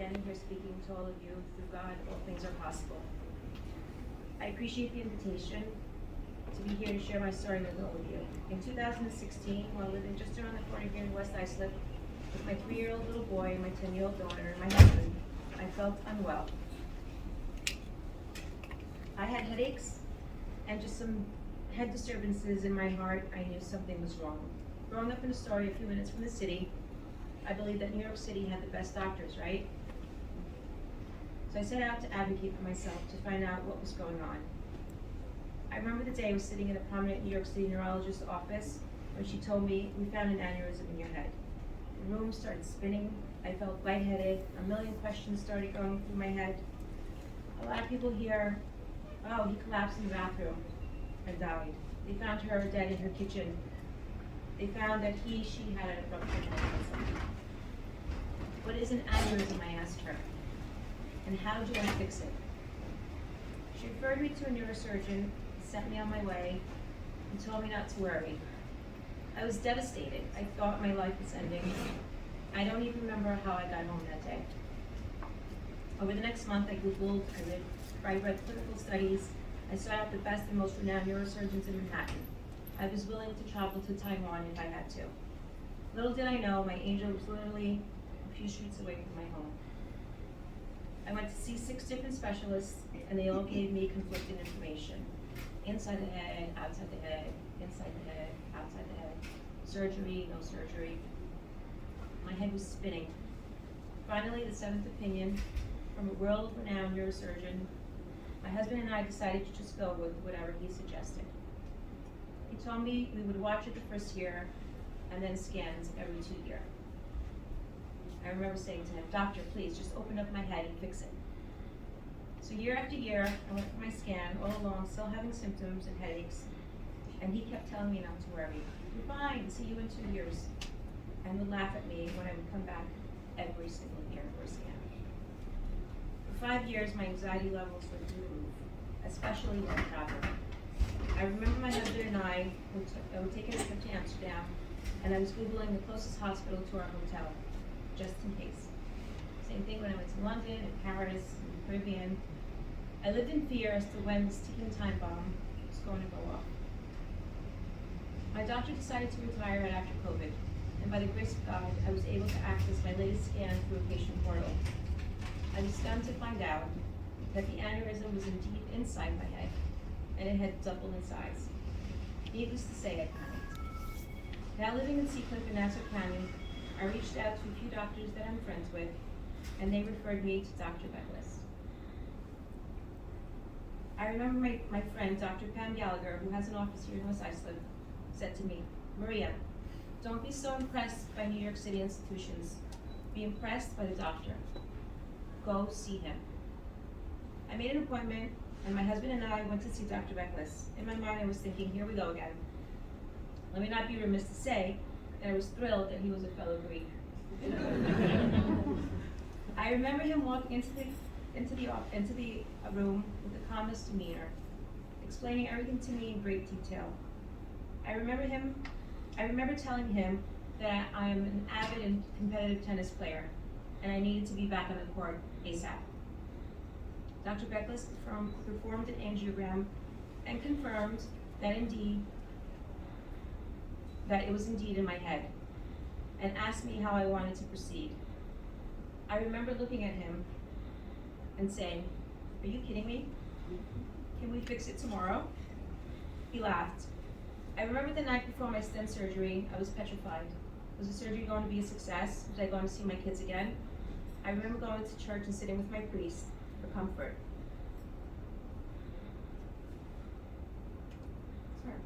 standing here speaking to all of you. Through God, all things are possible. I appreciate the invitation to be here to share my story with all of you. In 2016, while living just around the corner here in West Islip with my 3-year-old little boy and my 10-year-old daughter and my husband, I felt unwell. I had headaches and just some head disturbances in my heart. I knew something was wrong. Growing up in Astoria, a few minutes from the city, I believed that New York City had the best doctors, right? So I set out to advocate for myself to find out what was going on. I remember the day I was sitting in a prominent New York City neurologist's office when she told me, "We found an aneurysm in your head." The room started spinning. I felt lightheaded. A million questions started going through my head. A lot of people here, "Oh, he collapsed in the bathroom and died." They found her dead in her kitchen. They found that she had a ruptured aneurysm. What is an aneurysm, I asked her, and how do I fix it? She referred me to a neurosurgeon, sent me on my way, and told me not to worry. I was devastated. I thought my life was ending. I don't even remember how I got home that day. Over the next month, I Googled, I read clinical studies. I sought out the best and most renowned neurosurgeons in Manhattan. I was willing to travel to Taiwan if I had to. Little did I know, my angel was literally a few streets away from my home. I went to see 6 different specialists, and they all gave me conflicting information. Inside the head, outside the head, inside the head, outside the head. Surgery, no surgery. My head was spinning. Finally, the 7th opinion from a world-renowned neurosurgeon, my husband and I decided to just go with whatever he suggested. He told me we would watch it the first year, and then scans every 2 years. I remember saying to him, "Doctor, please, just open up my head and fix it." So year after year, I went for my scan, all along still having symptoms and headaches, and he kept telling me not to worry. "You're fine, see you in 2 years," and would laugh at me when I would come back every single year for a scan. For 5 years, my anxiety levels were through the roof, especially while traveling. I remember my husband and I were taking a trip to Amsterdam, and I was Googling the closest hospital to our hotel, just in case. Same thing when I went to London and Paris and the Caribbean. I lived in fear as to when this ticking time bomb was going to go off. My doctor decided to retire right after COVID, and by the grace of God, I was able to access my latest scan through a patient portal. I was stunned to find out that the aneurysm was indeed inside my head, and it had doubled in size. Needless to say, I panicked. Now living in Seacliff in Nassau County, I reached out to a few doctors that I'm friends with, and they referred me to Dr. Beckless. I remember my friend, Dr. Pam Gallagher, who has an office here in West Islip, said to me, "Maria, don't be so impressed by New York City institutions. Be impressed by the doctor. Go see him." I made an appointment, and my husband and I went to see Dr. Beckless. In my mind, I was thinking, here we go again. Let me not be remiss to say that I was thrilled that he was a fellow Greek. I remember him walking into the room with the calmest demeanor, explaining everything to me in great detail. I remember telling him that I am an avid and competitive tennis player, and I needed to be back on the court ASAP. Dr. Beckless performed an angiogram and confirmed that it was indeed in my head, and asked me how I wanted to proceed. I remember looking at him and saying, "Are you kidding me? Can we fix it tomorrow?" He laughed. I remember the night before my stent surgery, I was petrified. Was the surgery going to be a success? Was I going to see my kids again? I remember going to church and sitting with my priest for comfort. Sorry.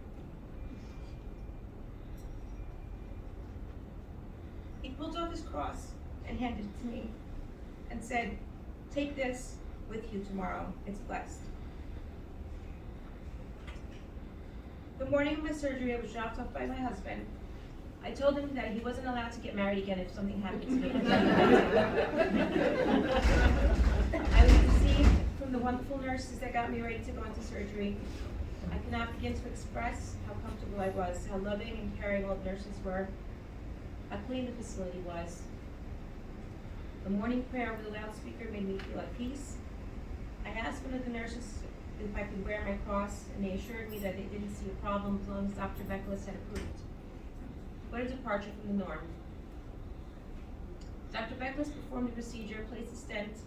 He pulled off his cross and handed it to me and said, "Take this with you tomorrow. It's blessed." The morning of my surgery, I was dropped off by my husband. I told him that he wasn't allowed to get married again if something happened to me. I was received from the wonderful nurses that got me ready to go into surgery. I cannot begin to express how comfortable I was, how loving and caring all the nurses were, how clean the facility was. The morning prayer over the loudspeaker made me feel at peace. I asked one of the nurses if I could wear my cross, and they assured me that they didn't see a problem as long as Dr. Beckles had approved. What a departure from the norm. Dr. Beckles performed the procedure, placed a stent,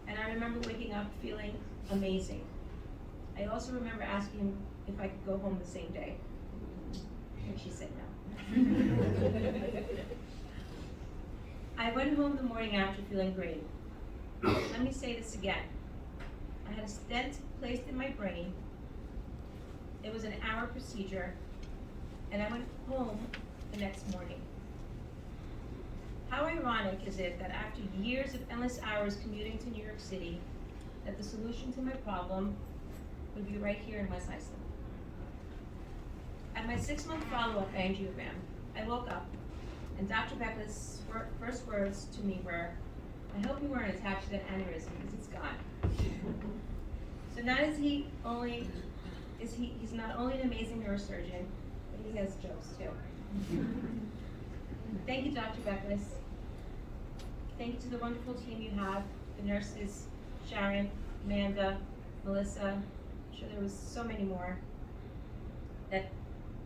and I remember waking up feeling amazing. I also remember asking him if I could go home the same day, and she said no. I went home the morning after feeling great. Let me say this again. I had a stent placed in my brain. It was an hour procedure, and I went home the next morning. How ironic is it that after years of endless hours commuting to New York City, that the solution to my problem would be right here in West Islip. At my 6-month follow-up angiogram, I woke up, and Dr. Beckles' first words to me were, "I hope you weren't attached to that aneurysm, because it's gone." So not is he only, he's not only an amazing neurosurgeon, but he has jokes too. Thank you, Dr. Beckles. Thank you to the wonderful team you have, the nurses, Sharon, Amanda, Melissa. I'm sure there was so many more. That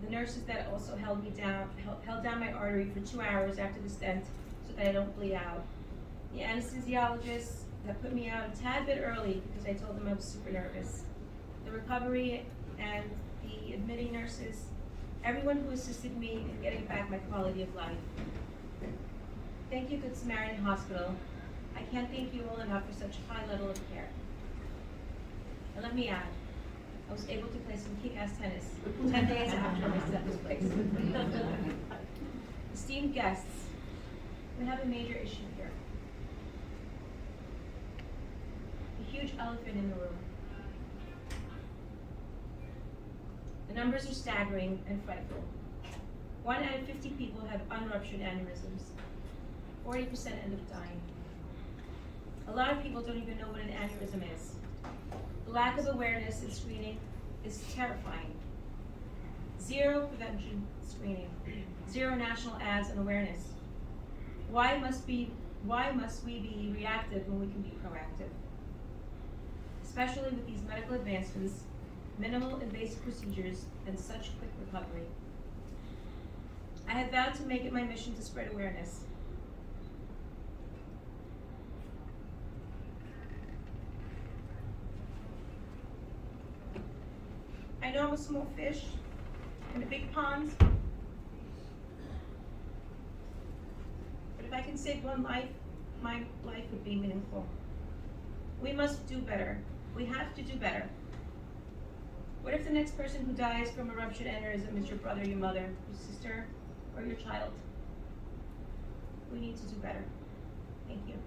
the nurses that also held me down, held down my artery for 2 hours after the stent so that I don't bleed out. The anesthesiologists that put me out a tad bit early because I told them I was super nervous. The recovery and the admitting nurses, everyone who assisted me in getting back my quality of life. Thank you, Good Samaritan Hospital. I can't thank you all enough for such a high level of care. And let me add, I was able to play some kick-ass tennis 10 days after my step was placed. Esteemed guests, we have a major issue here. A huge elephant in the room. The numbers are staggering and frightful. 1 out of 50 people have unruptured aneurysms. 40% end up dying. A lot of people don't even know what an aneurysm is. The lack of awareness and screening is terrifying. 0 prevention screening, 0 national ads and awareness. Why must we be reactive when we can be proactive? Especially with these medical advancements, minimal invasive procedures, and such quick recovery. I have vowed to make it my mission to spread awareness. I know I'm a small fish in a big pond, but if I can save one life, my life would be meaningful. We must do better. We have to do better. What if the next person who dies from a ruptured aneurysm is your brother, your mother, your sister, or your child? We need to do better. Thank you.